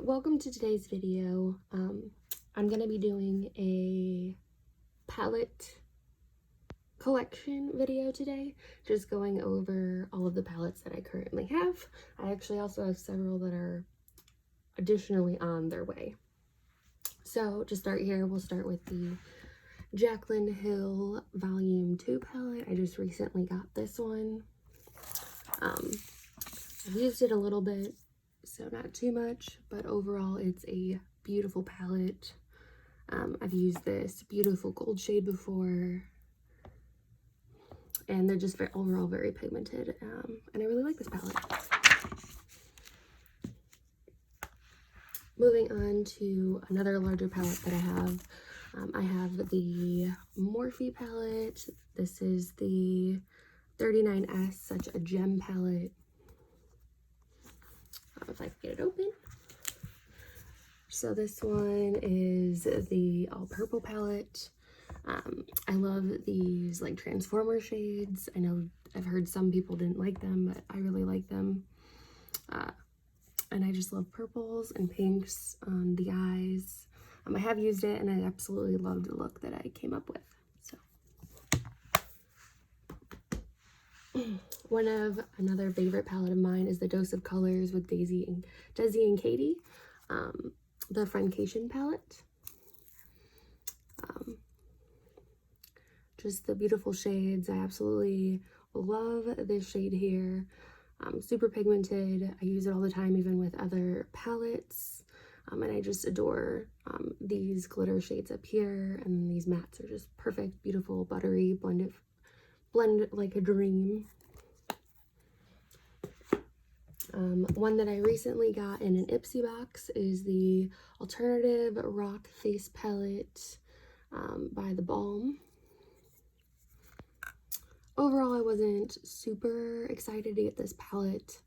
welcome to today's video. I'm going to be doing a palette collection video today, just going over all of the palettes that I currently have. I actually also have several that are additionally on their way. So to start here, we'll start with the Jaclyn Hill Volume 2 palette. I just recently got this one. I've used it a little bit, so not too much, but overall it's a beautiful palette. I've used this beautiful gold shade before, and they're just overall very pigmented, and I really like this palette. Moving on to another larger palette that I have the Morphe palette. This is the 39S, such a gem palette. If I can get it open. So this one is the all purple palette. I love these like transformer shades. I know I've heard some people didn't like them, but I really like them. And I just love purples and pinks on the eyes. I have used it and I absolutely love the look that I came up with. So another favorite palette of mine is the Dose of Colors with Desi and Katie, the Friendcation palette. Just the beautiful shades. I absolutely love this shade here. Super pigmented. I use it all the time, even with other palettes. And I just adore these glitter shades up here, and these mattes are just perfect, beautiful, buttery, blend like a dream. One that I recently got in an Ipsy box is the Alternative Rock Face Palette by The Balm. Overall, I wasn't super excited to get this palette.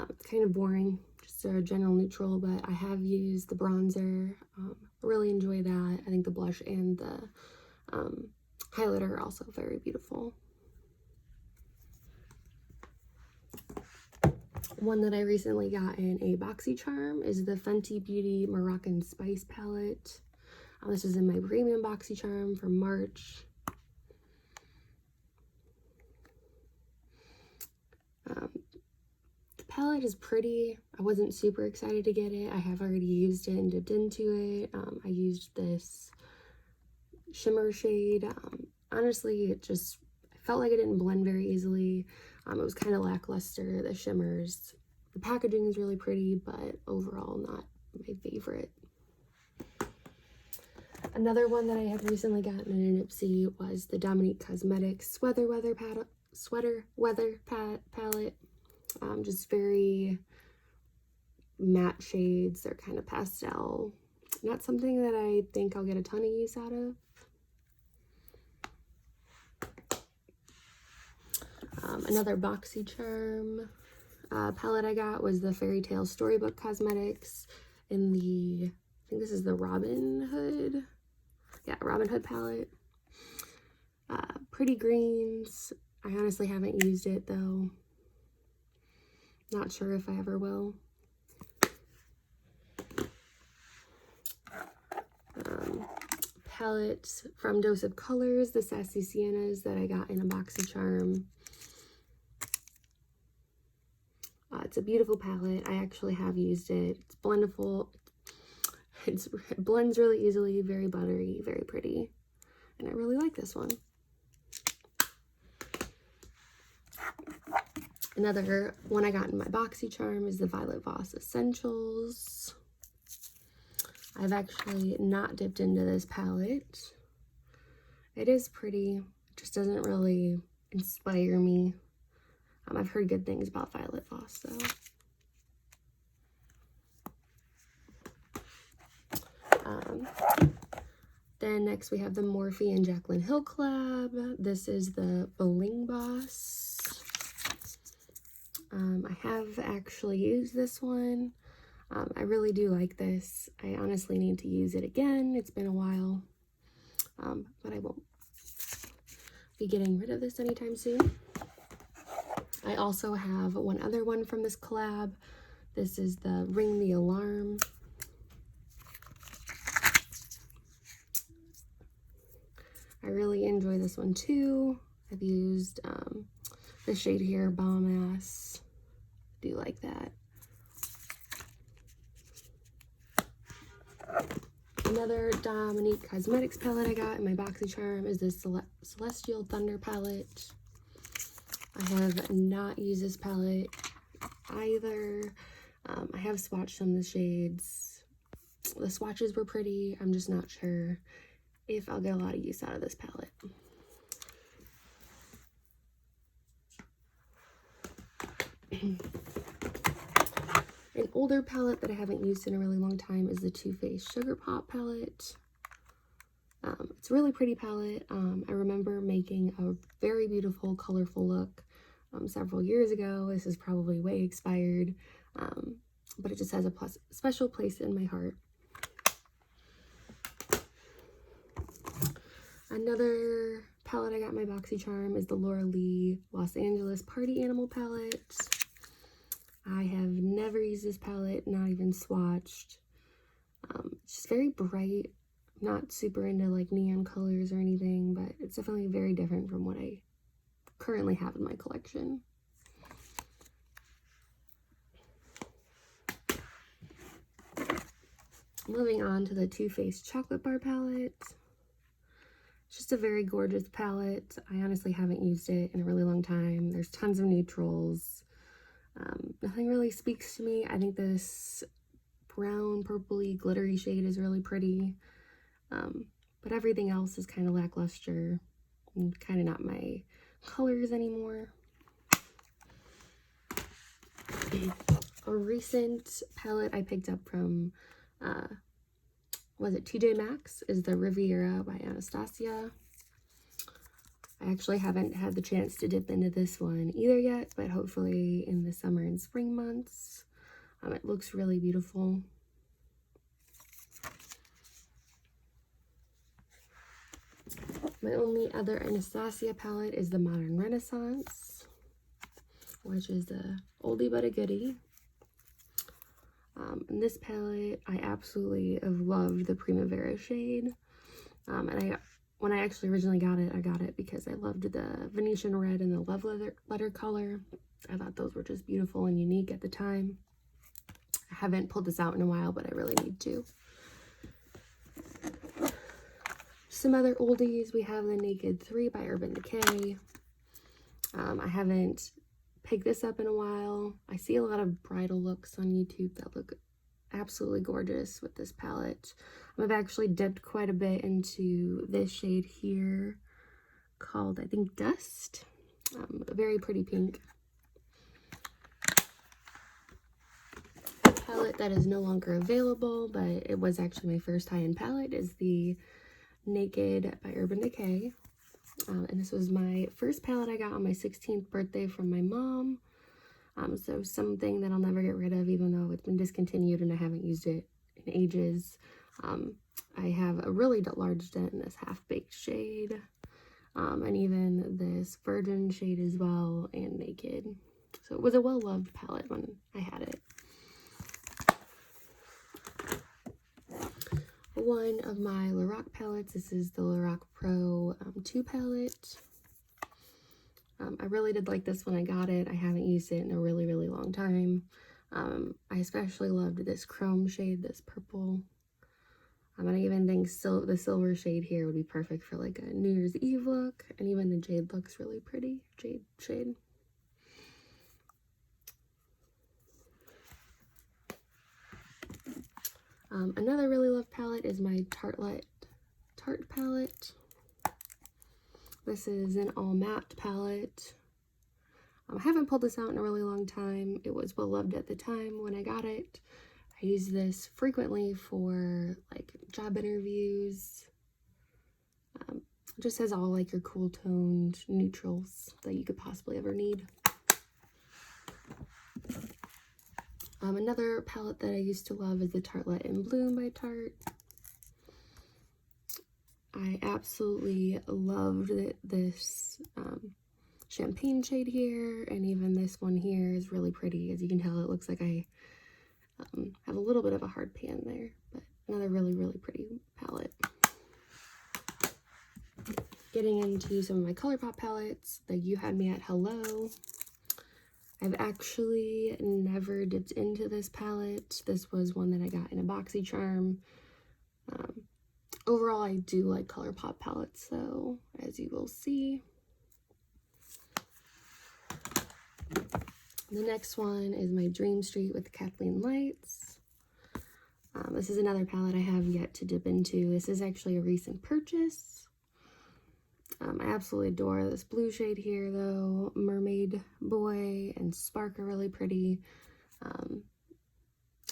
It's kind of boring, just a general neutral, but I have used the bronzer. Really enjoy that. I think the blush and the highlighter are also very beautiful. One that I recently got in a BoxyCharm is the Fenty Beauty Moroccan Spice palette. This is in my premium BoxyCharm from March. The palette is pretty. I wasn't super excited to get it. I have already used it and dipped into it. I used this shimmer shade. Honestly, I felt like it didn't blend very easily. It was kind of lackluster, the shimmers. The packaging is really pretty, but overall not my favorite. Another one that I have recently gotten in an Ipsy was the Dominique Cosmetics Sweater Weather palette. Just very matte shades. They're kind of pastel. Not something that I think I'll get a ton of use out of. Another BoxyCharm palette I got was the Fairy Tale Storybook Cosmetics in the, I think this is the Robin Hood. Yeah, Robin Hood palette. Pretty greens. I honestly haven't used it though. Not sure if I ever will. Palette from Dose of Colors, the Sassy Siennas that I got in a BoxyCharm. It's a beautiful palette. I actually have used it. It's blendable. It blends really easily, very buttery, very pretty. And I really like this one. Another one I got in my BoxyCharm is the Violet Voss Essentials. I've actually not dipped into this palette. It is pretty. It just doesn't really inspire me. I've heard good things about Violet Voss, though. Then next we have the Morphe and Jaclyn Hill collab. This is the Bling Boss. I have actually used this one. I really do like this. I honestly need to use it again. It's been a while, but I won't be getting rid of this anytime soon. I also have one other one from this collab. This is the Ring the Alarm. I really enjoy this one too. I've used the shade here, Bomb Ass. Do like that. Another Dominique Cosmetics palette I got in my BoxyCharm is this Celestial Thunder palette. I have not used this palette either. I have swatched some of the shades. The swatches were pretty. I'm just not sure if I'll get a lot of use out of this palette. An older palette that I haven't used in a really long time is the Too Faced Sugar Pop palette. It's a really pretty palette. I remember making a very beautiful, colorful look several years ago. This is probably way expired, but it just has a special place in my heart. Another palette I got in my BoxyCharm is the Laura Lee Los Angeles Party Animal palette. I have never used this palette, not even swatched. It's just very bright. I'm not super into like neon colors or anything, but it's definitely very different from what I currently have in my collection. Moving on to the Too Faced Chocolate Bar palette. It's just a very gorgeous palette. I honestly haven't used it in a really long time. There's tons of neutrals. Nothing really speaks to me. I think this brown, purpley, glittery shade is really pretty. But everything else is kind of lackluster and kind of not my colors anymore. A recent palette I picked up from, was it TJ Maxx, is the Riviera by Anastasia. I actually haven't had the chance to dip into this one either yet, but hopefully in the summer and spring months. It looks really beautiful. My only other Anastasia palette is the Modern Renaissance, which is a oldie but a goodie. And this palette, I absolutely have loved the Primavera shade. When I actually originally got it, I got it because I loved the Venetian red and the love letter color. I thought those were just beautiful and unique at the time. I haven't pulled this out in a while, but I really need to. Some other oldies, we have the Naked 3 by Urban Decay. I haven't picked this up in a while. I see a lot of bridal looks on YouTube that look absolutely gorgeous with this palette. I've actually dipped quite a bit into this shade here called, I think, Dust. A very pretty pink. A palette that is no longer available, but it was actually my first high-end palette, is the Naked by Urban Decay. And this was my first palette I got on my 16th birthday from my mom. So something that I'll never get rid of, even though it's been discontinued and I haven't used it in ages. I have a really large dent in this Half-Baked shade, and even this Virgin shade as well, and Naked. So it was a well-loved palette when I had it. One of my Lorac palettes, this is the Lorac Pro 2 palette. I really did like this when I got it. I haven't used it in a really, really long time. I especially loved this chrome shade, this purple. And I even think the silver shade here would be perfect for like a New Year's Eve look. And even the jade looks really pretty, jade shade. Another really loved palette is my Tarte palette. This is an all matte palette. I haven't pulled this out in a really long time. It was well loved at the time when I got it. I use this frequently for like job interviews. It just has all like your cool toned neutrals that you could possibly ever need. Another palette that I used to love is the Tartelette in Bloom by Tarte. I absolutely loved this champagne shade here, and even this one here is really pretty. As you can tell, it looks like I Have a little bit of a hard pan there, but another really, really pretty palette. Getting into some of my ColourPop palettes, the You Had Me at Hello. I've actually never dipped into this palette. This was one that I got in a BoxyCharm. Overall, I do like ColourPop palettes, though, as you will see. The next one is my Dream Street with Kathleen Lights. This is another palette I have yet to dip into. This is actually a recent purchase. I absolutely adore this blue shade here, though. Mermaid Boy and Spark are really pretty.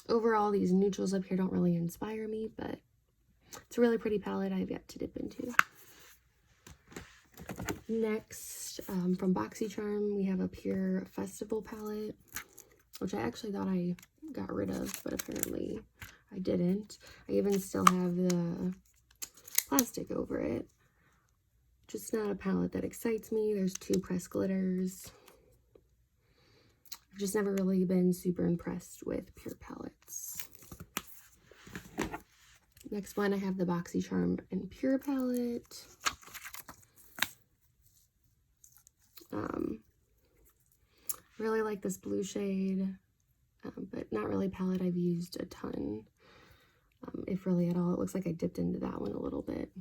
Overall, these neutrals up here don't really inspire me, but it's a really pretty palette I've yet to dip into. Next, from BoxyCharm, we have a Pure Festival palette, which I actually thought I got rid of, but apparently I didn't. I even still have the plastic over it. Just not a palette that excites me. There's 2 pressed glitters. I've just never really been super impressed with Pure palettes. Next one, I have the BoxyCharm and Pure palette. Really like this blue shade, but not really a palette I've used a ton, if really at all. It looks like I dipped into that one a little bit.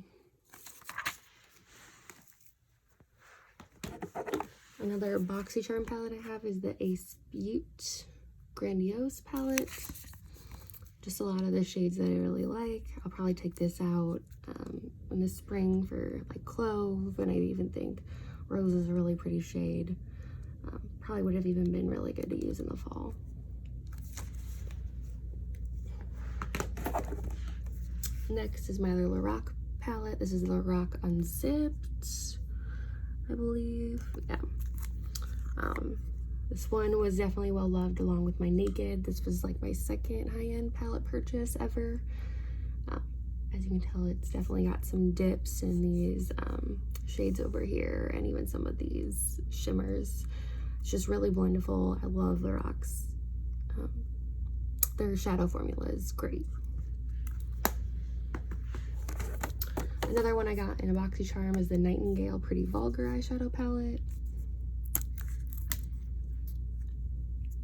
Another BoxyCharm palette I have is the Ace Butte Grandiose palette. Just a lot of the shades that I really like. I'll probably take this out in the spring for like Clove, and I even think Rose is a really pretty shade. Probably would have even been really good to use in the fall. Next is my other Lorac palette. This is Lorac Unzipped, I believe. Yeah. This one was definitely well loved along with my Naked. This was like my second high-end palette purchase ever. As you can tell, it's definitely got some dips in these shades over here, and even some of these shimmers. It's just really blendable. I love Lorac's. Their shadow formula is great. Another one I got in a BoxyCharm is the Nightingale Pretty Vulgar eyeshadow palette.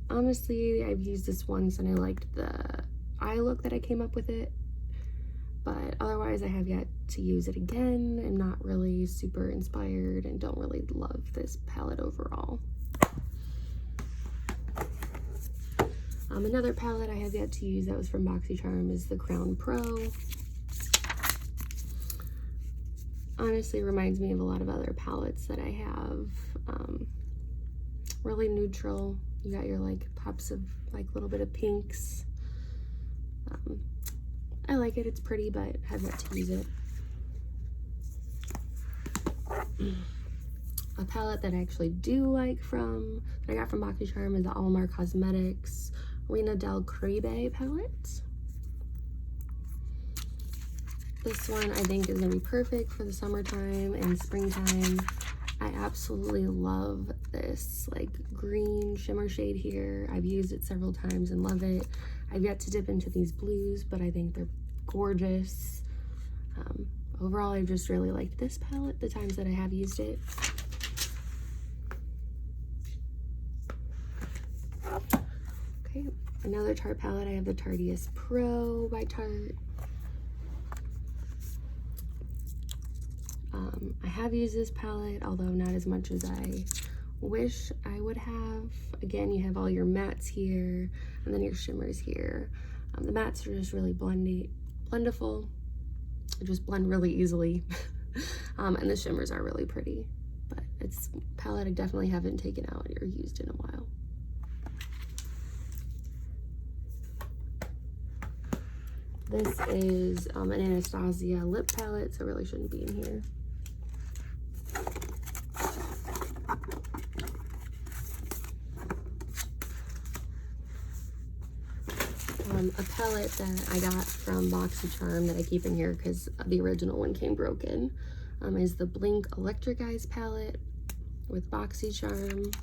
Honestly, I've used this once and I liked the eye look that I came up with it, but otherwise I have yet to use it again. I'm not really super inspired and don't really love this palette overall. Another palette I have yet to use that was from BoxyCharm is the Crown Pro. Honestly, it reminds me of a lot of other palettes that I have. Really neutral. You got your like pops of like little bit of pinks. I like it. It's pretty, but have yet to use it. A palette that I actually do like that I got from BoxyCharm is the Almar Cosmetics Reina del Caribe palette. This one I think is gonna be perfect for the summertime and springtime. I absolutely love this like green shimmer shade here. I've used it several times and love it. I've yet to dip into these blues, but I think they're gorgeous. Overall, I've just really liked this palette the times that I have used it. Okay, another Tarte palette. I have the Tarteist Pro by Tarte. I have used this palette, although not as much as I wish I would have. Again, you have all your mattes here, and then your shimmers here. The mattes are just really blendiful. They just blend really easily. And the shimmers are really pretty. But it's a palette I definitely haven't taken out or used in a while. This is an Anastasia lip palette, so it really shouldn't be in here. A palette that I got from BoxyCharm that I keep in here because the original one came broken is the Blink Electric Eyes palette with BoxyCharm.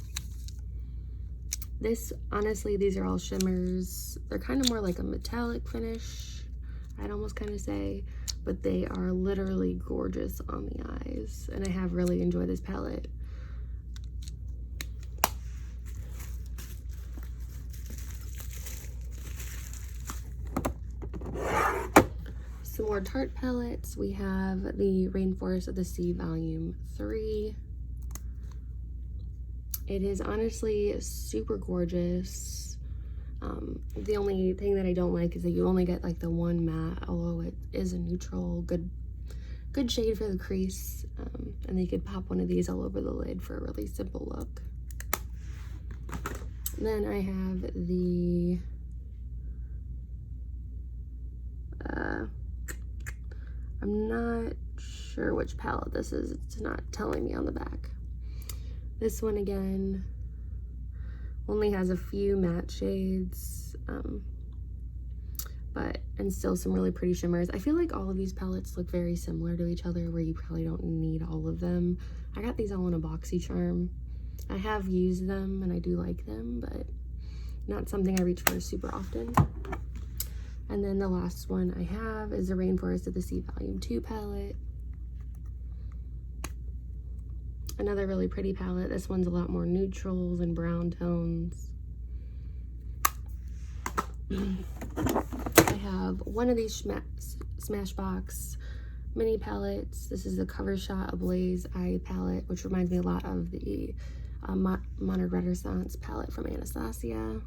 This, honestly, these are all shimmers. They're kind of more like a metallic finish, I'd almost kind of say, but they are literally gorgeous on the eyes, and I have really enjoyed this palette. Some more Tarte palettes. We have the Rainforest of the Sea Volume 3. It is honestly super gorgeous. The only thing that I don't like is that you only get like the one matte, although it is a neutral, good shade for the crease. And you could pop one of these all over the lid for a really simple look. Then I have the I'm not sure which palette this is. It's not telling me on the back. This one again only has a few matte shades, and still some really pretty shimmers. I feel like all of these palettes look very similar to each other, where you probably don't need all of them. I got these all in a BoxyCharm. I have used them and I do like them, but not something I reach for super often. And then the last one I have is the Rainforest of the Sea Volume 2 palette. Another really pretty palette. This one's a lot more neutrals and brown tones. I have one of these Smashbox mini palettes. This is the Cover Shot Ablaze Eye palette, which reminds me a lot of the Modern Renaissance palette from Anastasia.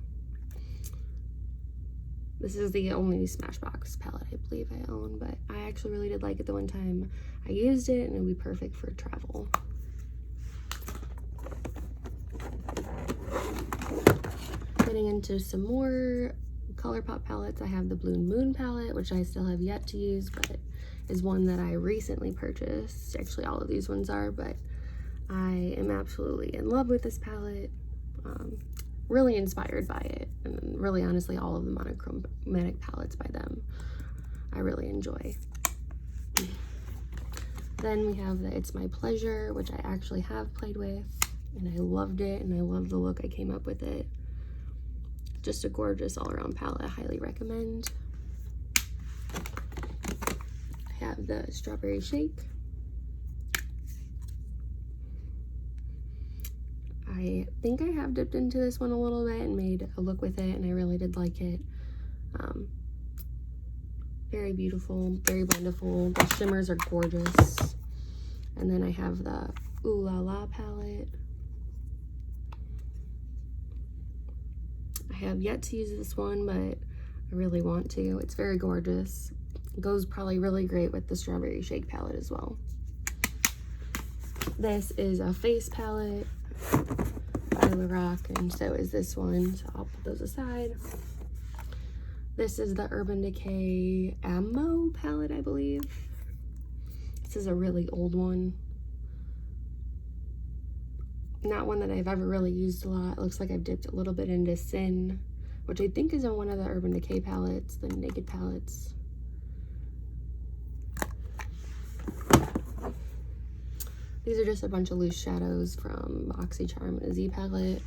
This is the only Smashbox palette I believe I own, but I actually really did like it the one time I used it, and it would be perfect for travel. Getting into some more ColourPop palettes, I have the Blue Moon palette, which I still have yet to use, but is one that I recently purchased. Actually, all of these ones are, but I am absolutely in love with this palette. Really inspired by it, and really honestly all of the monochromatic palettes by them I really enjoy. Then we have the It's My Pleasure, which I actually have played with, and I loved it, and I love the look I came up with it. Just a gorgeous all-around palette. I highly recommend. I have the Strawberry Shake. I think I have dipped into this one a little bit and made a look with it, and I really did like it. Very beautiful, very blendable. The shimmers are gorgeous. And then I have the Ooh La La palette. I have yet to use this one, but I really want to. It's very gorgeous. It goes probably really great with the Strawberry Shake palette as well. This is a face palette by Lorac, and so is this one, so I'll put those aside. This is the Urban Decay Ammo palette, I believe. This is a really old one. Not one that I've ever really used a lot. It looks like I've dipped a little bit into Sin, which I think is on one of the Urban Decay palettes, the Naked palettes. These are just a bunch of loose shadows from BoxyCharm and a Z palette.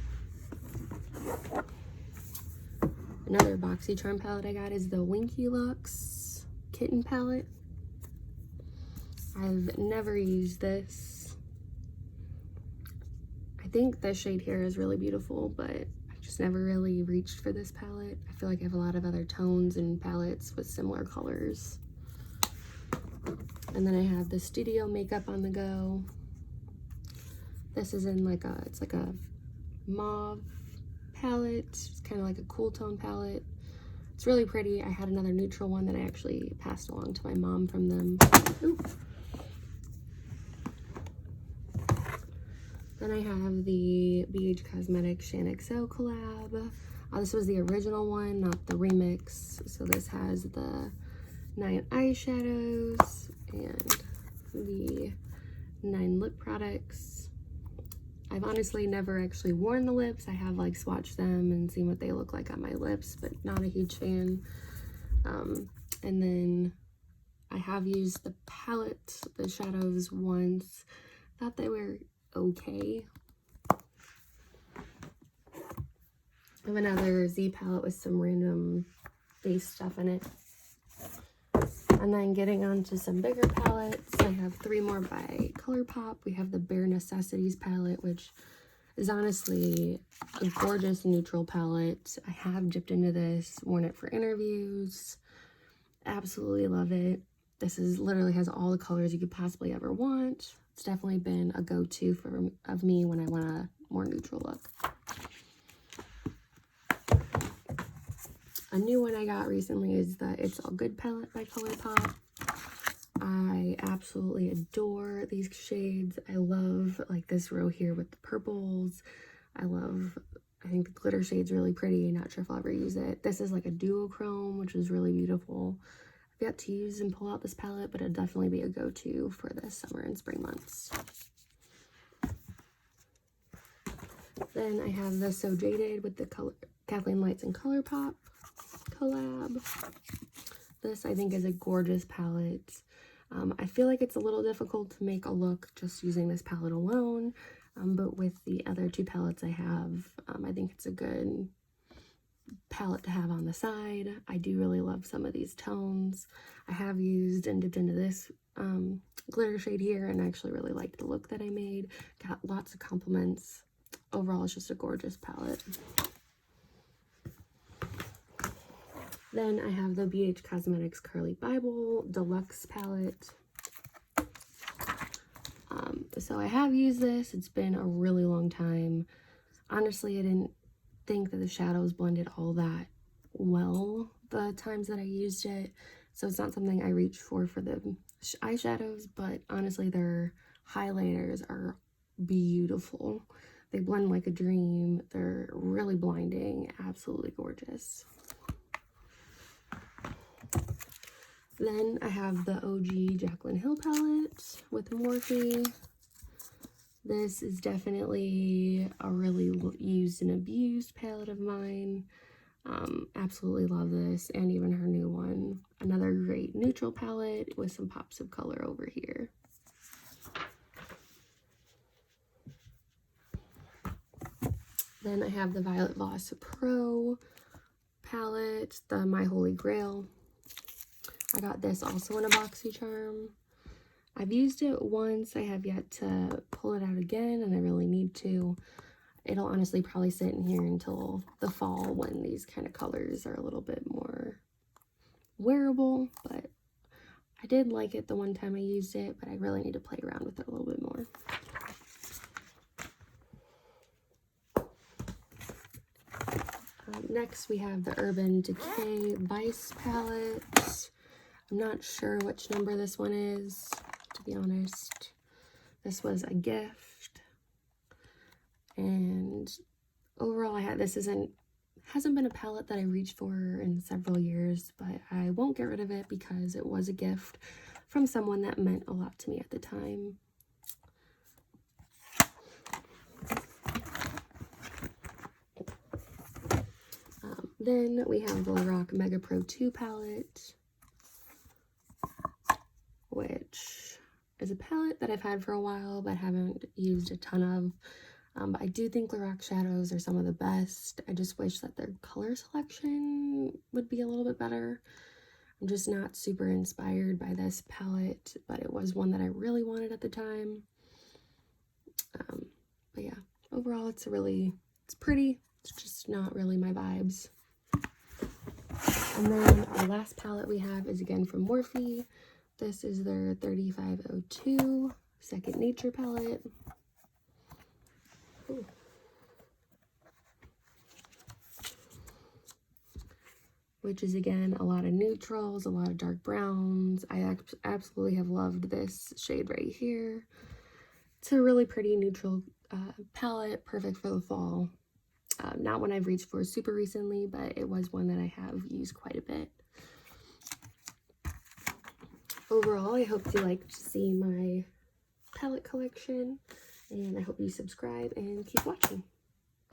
Another BoxyCharm palette I got is the Winky Lux Kitten palette. I've never used this. I think this shade here is really beautiful, but I just never really reached for this palette. I feel like I have a lot of other tones and palettes with similar colors. And then I have the Studio Makeup on the Go. This is in like it's like a mauve palette. It's kind of like a cool tone palette. It's really pretty. I had another neutral one that I actually passed along to my mom from them. Ooh. Then I have the BH Cosmetics ShanXO collab. This was the original one, not the remix. So this has the 9 eyeshadows and the 9 lip products. I've honestly never actually worn the lips. I have like swatched them and seen what they look like on my lips, but not a huge fan. And then I have used the palette, the shadows once. Thought they were okay. I have another Z palette with some random base stuff in it. And then getting on to some bigger palettes, I have 3 more by ColourPop. We have the Bare Necessities palette, which is honestly a gorgeous neutral palette. I have dipped into this, worn it for interviews. Absolutely love it. This is literally has all the colors you could possibly ever want. It's definitely been a go-to of me when I want a more neutral look. A new one I got recently is the It's All Good palette by ColourPop. I absolutely adore these shades. I love like this row here with the purples. I think the glitter shade's really pretty. Not sure if I'll ever use it. This is like a duochrome, which is really beautiful. I've yet to use and pull out this palette, but it'd definitely be a go-to for the summer and spring months. Then I have the So Jaded with the Kathleen Lights and ColourPop collab. This I think is a gorgeous palette. I feel like it's a little difficult to make a look just using this palette alone, but with the other 2 palettes I have, I think it's a good palette to have on the side. I do really love some of these tones. I have used and dipped into this glitter shade here, and I actually really liked the look that I made. Got lots of compliments. Overall, it's just a gorgeous palette. Then I have the BH Cosmetics Curly Bible Deluxe palette. So I have used this. It's been a really long time. Honestly, I didn't think that the shadows blended all that well the times that I used it. So it's not something I reach for the eyeshadows, but honestly, their highlighters are beautiful. They blend like a dream. They're really blinding, absolutely gorgeous. Then I have the OG Jaclyn Hill palette with Morphe. This is definitely a really used and abused palette of mine. Absolutely love this, and even her new one. Another great neutral palette with some pops of color over here. Then I have the Violet Voss Pro palette, the My Holy Grail. I got this also in a BoxyCharm. I've used it once. I have yet to pull it out again, and I really need to. It'll honestly probably sit in here until the fall when these kind of colors are a little bit more wearable, but I did like it the one time I used it, but I really need to play around with it a little bit more. Next, we have the Urban Decay Vice palette. I'm not sure which number this one is, to be honest. This was a gift. And overall, hasn't been a palette that I reached for in several years, but I won't get rid of it because it was a gift from someone that meant a lot to me at the time. Then we have the Lorac Mega Pro 2 palette, which is a palette that I've had for a while but haven't used a ton of. But I do think Lorac shadows are some of the best. I just wish that their color selection would be a little bit better. I'm just not super inspired by this palette, but it was one that I really wanted at the time. But yeah, overall it's pretty. It's just not really my vibes. And then our last palette we have is again from Morphe. This is their 3502 Second Nature palette. Ooh. Which is again a lot of neutrals, a lot of dark browns. I absolutely have loved this shade right here. It's a really pretty neutral palette, perfect for the fall. Not one I've reached for super recently, but it was one that I have used quite a bit. Overall, I hope you liked to see my palette collection, and I hope you subscribe and keep watching.